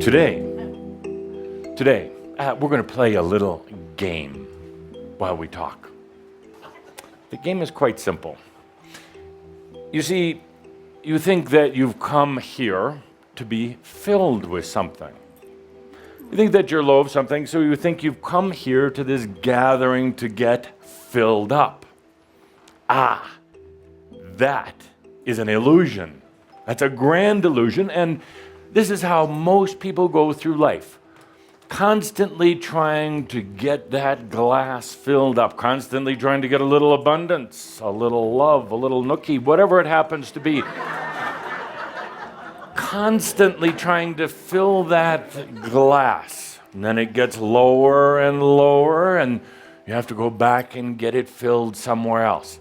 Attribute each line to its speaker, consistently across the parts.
Speaker 1: Today, we're going to play a little game while we talk. The game is quite simple. You see, you think that you've come here to be filled with something. You think that you're low of something, so you think you've come here to this gathering to get filled up. That is an illusion. That's a grand illusion, and this is how most people go through life. Constantly trying to get that glass filled up, constantly trying to get a little abundance, a little love, a little nookie, whatever it happens to be. Constantly trying to fill that glass. And then it gets lower and lower, and you have to go back and get it filled somewhere else.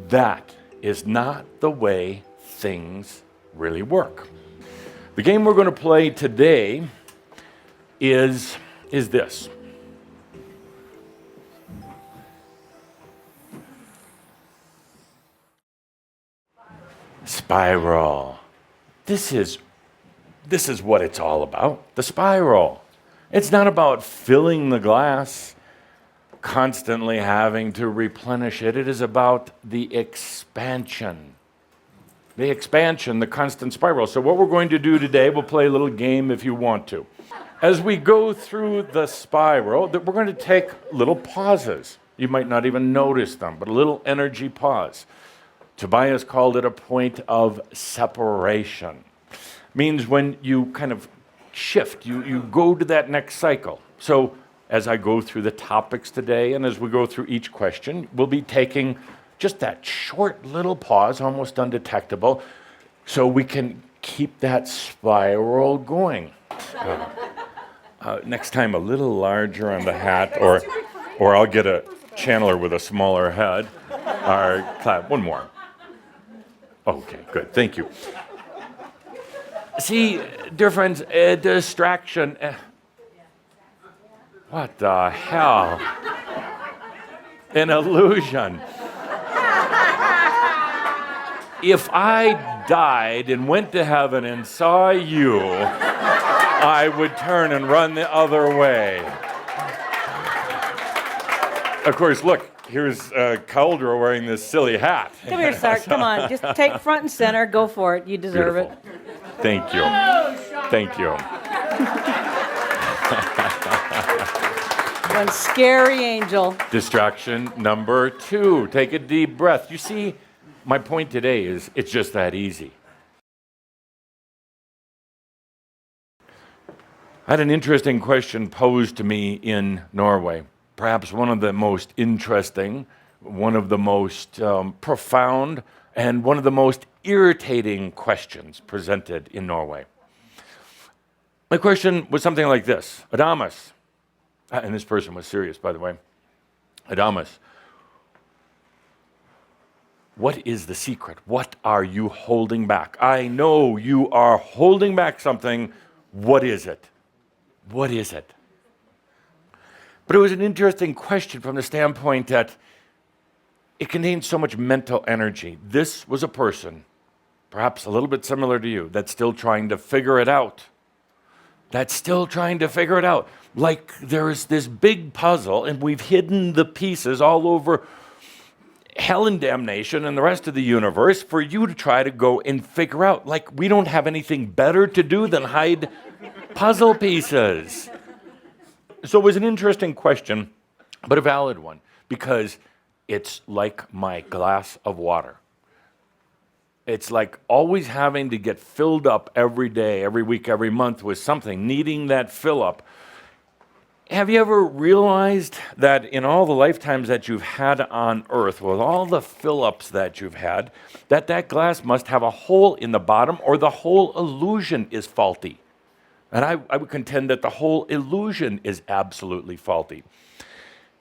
Speaker 1: That is not the way things really work. The game we're going to play today is this. Spiral. This is what it's all about, the spiral. It's not about filling the glass, constantly having to replenish it. It is about the expansion. The constant spiral. So what we're going to do today, we'll play a little game if you want to. As we go through the spiral, we're going to take little pauses. You might not even notice them, but a little energy pause. Tobias called it a point of separation. Means when you kind of shift, you go to that next cycle. So as I go through the topics today and as we go through each question, we'll be taking just that short little pause, almost undetectable, so we can keep that spiral going. Next time, a little larger on the hat, or I'll get a channeler with a smaller head. Or clap, one more. Okay, good, thank you. See, dear friends, a distraction. What the hell? An illusion. If I died and went to heaven and saw you, I would turn and run the other way. Of course, look, here's Cauldro wearing this silly hat.
Speaker 2: Come here, Sark. Come on. Just take front and center. Go for it. You deserve
Speaker 1: Beautiful.
Speaker 2: it.
Speaker 1: Thank you. Thank you.
Speaker 2: One scary angel.
Speaker 1: Distraction number 2. Take a deep breath. You see, my point today is it's just that easy. I had an interesting question posed to me in Norway. Perhaps one of the most interesting, one of the most profound, and one of the most irritating questions presented in Norway. My question was something like this. Adamus, and this person was serious, by the way. Adamus, what is the secret? What are you holding back? I know you are holding back something. What is it? What is it? But it was an interesting question from the standpoint that it contained so much mental energy. This was a person, perhaps a little bit similar to you, that's still trying to figure it out. Like there's this big puzzle, and we've hidden the pieces all over hell and damnation and the rest of the universe for you to try to go and figure out. Like we don't have anything better to do than hide puzzle pieces. So it was an interesting question, but a valid one, because it's like my glass of water. It's like always having to get filled up every day, every week, every month with something, needing that fill up. Have you ever realized that in all the lifetimes that you've had on earth, with all the fill-ups that you've had, that glass must have a hole in the bottom, or the whole illusion is faulty? And I would contend that the whole illusion is absolutely faulty.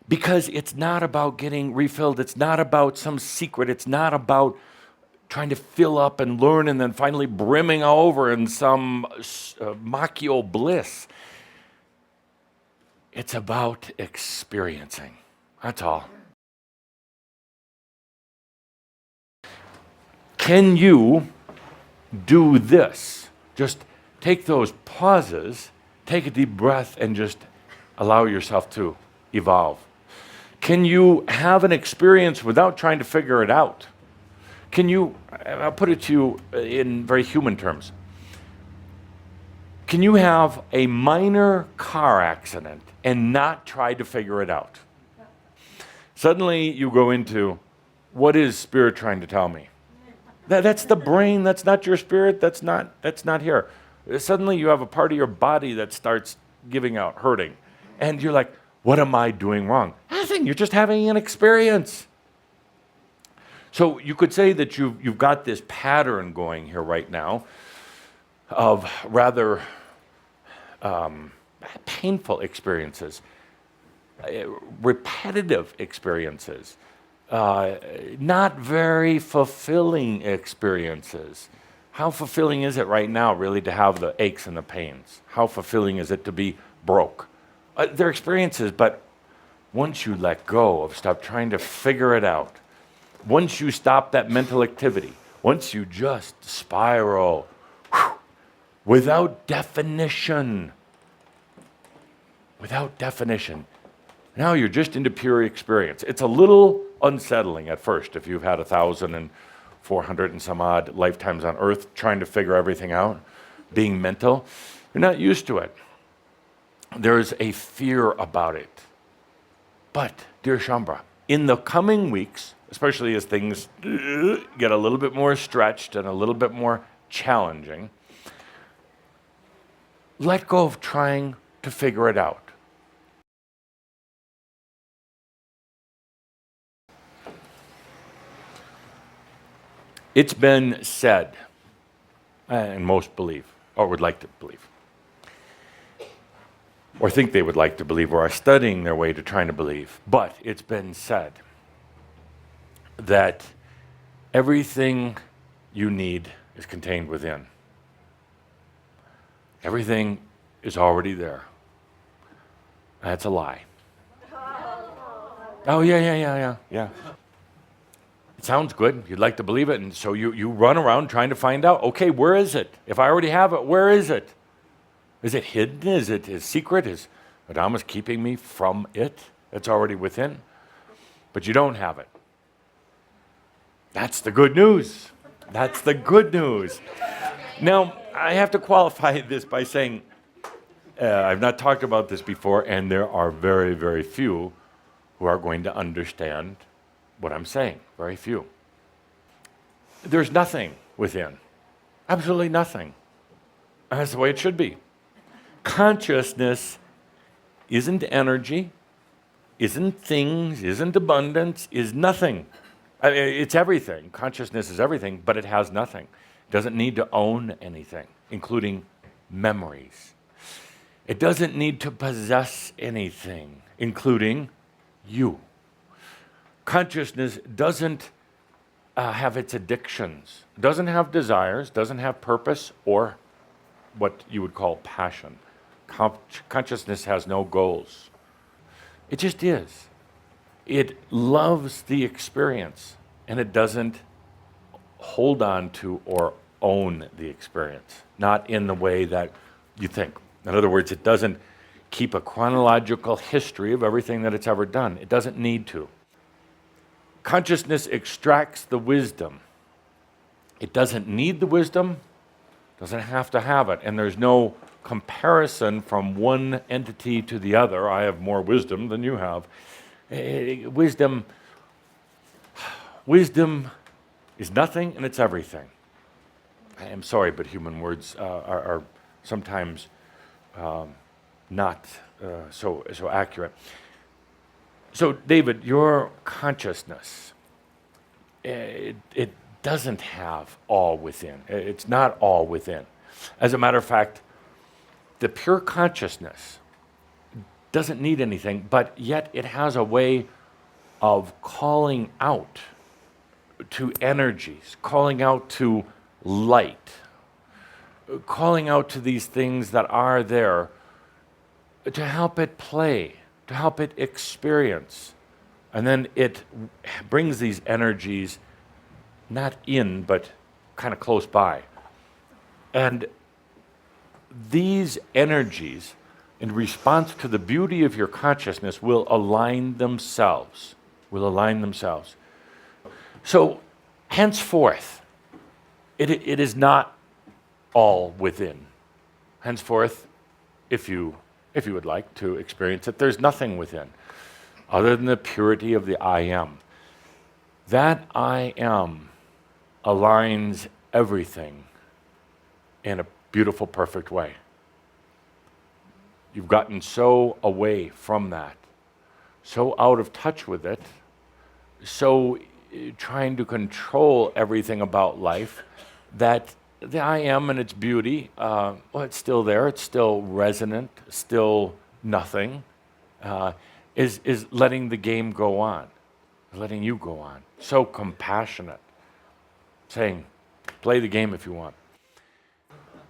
Speaker 1: Because it's not about getting refilled. It's not about some secret. It's not about trying to fill up and learn and then finally brimming over in some machio bliss. It's about experiencing. That's all. Can you do this? Just take those pauses Take a deep breath and just allow yourself to evolve. Can you have an experience without trying to figure it out? Can you, I'll put it to you in very human terms. Can you have a minor car accident and not try to figure it out? Suddenly you go into, what is spirit trying to tell me? That's the brain, that's not your spirit, that's not here. Suddenly you have a part of your body that starts giving out, hurting. And you're like, what am I doing wrong? Nothing, you're just having an experience. So you could say that you've got this pattern going here right now of rather painful experiences, repetitive experiences, not very fulfilling experiences. How fulfilling is it right now, really, to have the aches and the pains? How fulfilling is it to be broke? They're experiences, but once you let go of stop trying to figure it out, once you stop that mental activity, once you just spiral without definition, now you're just into pure experience. It's a little unsettling at first if you've had 1,400 and some odd lifetimes on earth trying to figure everything out, being mental. You're not used to it. There's a fear about it. But, dear Shambra, in the coming weeks, especially as things get a little bit more stretched and a little bit more challenging, let go of trying to figure it out. It's been said, and most believe, or would like to believe, or think they would like to believe, or are studying their way to trying to believe, but it's been said that everything you need is contained within. Everything is already there. That's a lie. Oh, yeah. It sounds good. You'd like to believe it, and so you run around trying to find out, okay, where is it? If I already have it, where is it? Is it hidden? Is it secret? Is Adamus keeping me from it? It's already within. But you don't have it. That's the good news. That's the good news. Now, I have to qualify this by saying, I've not talked about this before, and there are very, very few who are going to understand what I'm saying. Very few. There's nothing within. Absolutely nothing. That's the way it should be. Consciousness isn't energy, isn't things, isn't abundance, is nothing. It's everything. Consciousness is everything, but it has nothing. It doesn't need to own anything, including memories. It doesn't need to possess anything, including you. Consciousness doesn't have its addictions, doesn't have desires, doesn't have purpose or what you would call passion. Consciousness has no goals. It just is. It loves the experience, and it doesn't hold on to or own the experience, not in the way that you think. In other words, it doesn't keep a chronological history of everything that it's ever done. It doesn't need to. Consciousness extracts the wisdom. It doesn't need the wisdom, doesn't have to have it, and there's no comparison from one entity to the other. I have more wisdom than you have. Wisdom is nothing and it's everything. I am sorry, but human words are sometimes not so accurate. So, David, your consciousness, it doesn't have all within. It's not all within. As a matter of fact, the pure consciousness doesn't need anything, but yet it has a way of calling out to energies, calling out to light, calling out to these things that are there to help it play, to help it experience. And then it brings these energies not in, but kind of close by. And these energies, in response to the beauty of your consciousness, will align themselves. So, henceforth, it is not all within. Henceforth, if you would like to experience it, there's nothing within other than the purity of the I am. That I am aligns everything in a beautiful, perfect way. You've gotten so away from that, so out of touch with it, so trying to control everything about life, that the I am and its beauty, it's still there, it's still resonant, still nothing, is letting the game go on, letting you go on. So compassionate, saying, play the game if you want.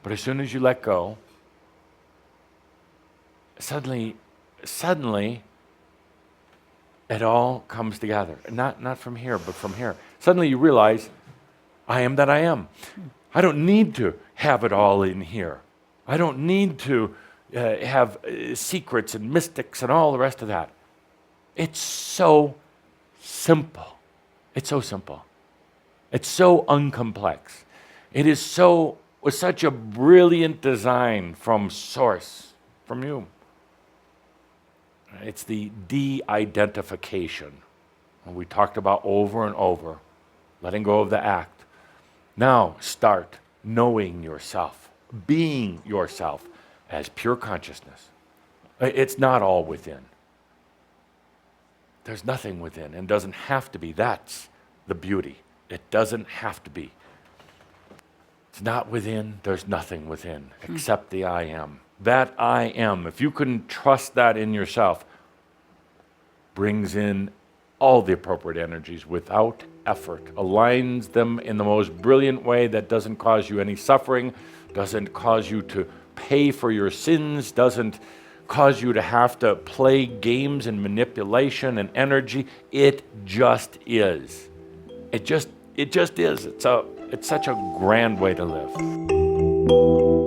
Speaker 1: But as soon as you let go, suddenly, it all comes together. Not from here, but from here. Suddenly you realize, I am that I am. I don't need to have it all in here. I don't need to have secrets and mystics and all the rest of that. It's so simple. It's so simple. It's so uncomplex. It is such a brilliant design from Source, from you. It's the de-identification. And we talked about over and over, letting go of the act. Now start knowing yourself, being yourself as pure consciousness. It's not all within. There's nothing within, and doesn't have to be. That's the beauty. It doesn't have to be. It's not within, there's nothing within, except the I am. That I am, if you can trust that in yourself, brings in all the appropriate energies without effort, aligns them in the most brilliant way that doesn't cause you any suffering, doesn't cause you to pay for your sins, doesn't cause you to have to play games and manipulation and energy. It just is. It just is. It's such a grand way to live.